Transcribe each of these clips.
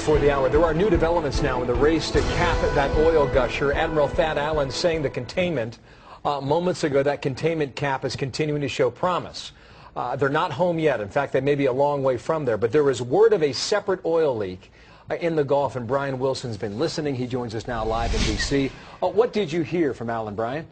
For the hour, there are new developments now in the race to cap that oil gusher. Admiral Thad Allen saying the containment moments ago, that containment cap is continuing to show promise. They're not home yet. In fact, they may be a long way from there. But there is word of a separate oil leak in the Gulf, and Brian Wilson's been listening. He joins us now live in D.C. What did you hear from Allen, Brian?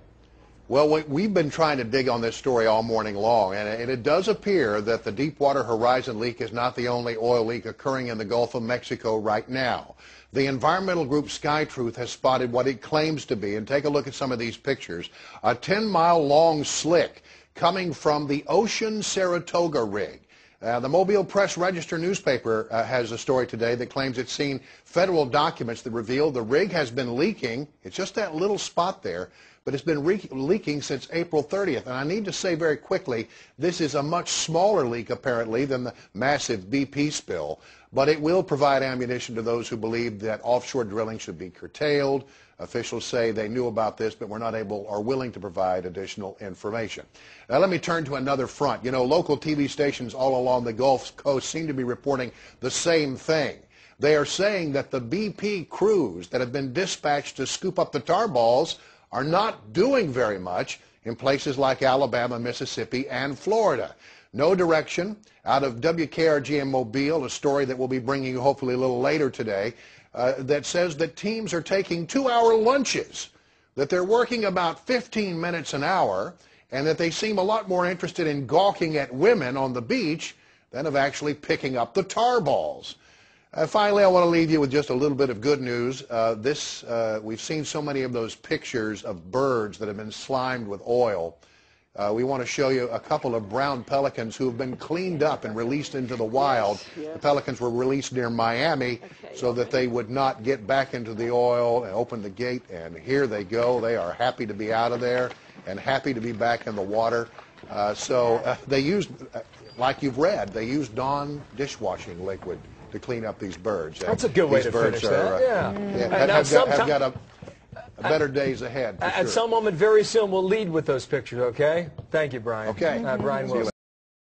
Well, we've been trying to dig on this story all morning long, and it does appear that the Deepwater Horizon leak is not the only oil leak occurring in the Gulf of Mexico right now. The environmental group SkyTruth has spotted what it claims to be, and take a look at some of these pictures, a 10-mile-long slick coming from the Ocean Saratoga rig. The Mobile Press-Register newspaper has a story today that claims it's seen federal documents that reveal the rig has been leaking. It's just that little spot there, but it's been leaking since April 30th. And I need to say very quickly, this is a much smaller leak, apparently, than the massive BP spill. But it will provide ammunition to those who believe that offshore drilling should be curtailed. Officials say they knew about this, but were not able or willing to provide additional information. Now let me turn to another front. You know, local TV stations all along the Gulf Coast seem to be reporting the same thing. They are saying that the BP crews that have been dispatched to scoop up the tar balls are not doing very much in places like Alabama, Mississippi, and Florida. No direction out of WKRG in Mobile, a story that we'll be bringing you hopefully a little later today, that says that teams are taking 2-hour lunches, that they're working about 15 minutes an hour, and that they seem a lot more interested in gawking at women on the beach than of actually picking up the tar balls. Finally, I want to leave you with just a little bit of good news. We've seen so many of those pictures of birds that have been slimed with oil. We want to show you a couple of brown pelicans who have been cleaned up and released into the wild. The pelicans were released near Miami so that they would not get back into the oil, and open the gate, and here they go. They are happy to be out of there and happy to be back in the water. They used, like you've read, they used Dawn dishwashing liquid to clean up these birds. That's a good way to finish that. Have got a better days ahead. At some moment very soon, we'll lead with those pictures, okay? Thank you, Brian. Okay. Brian Wilson.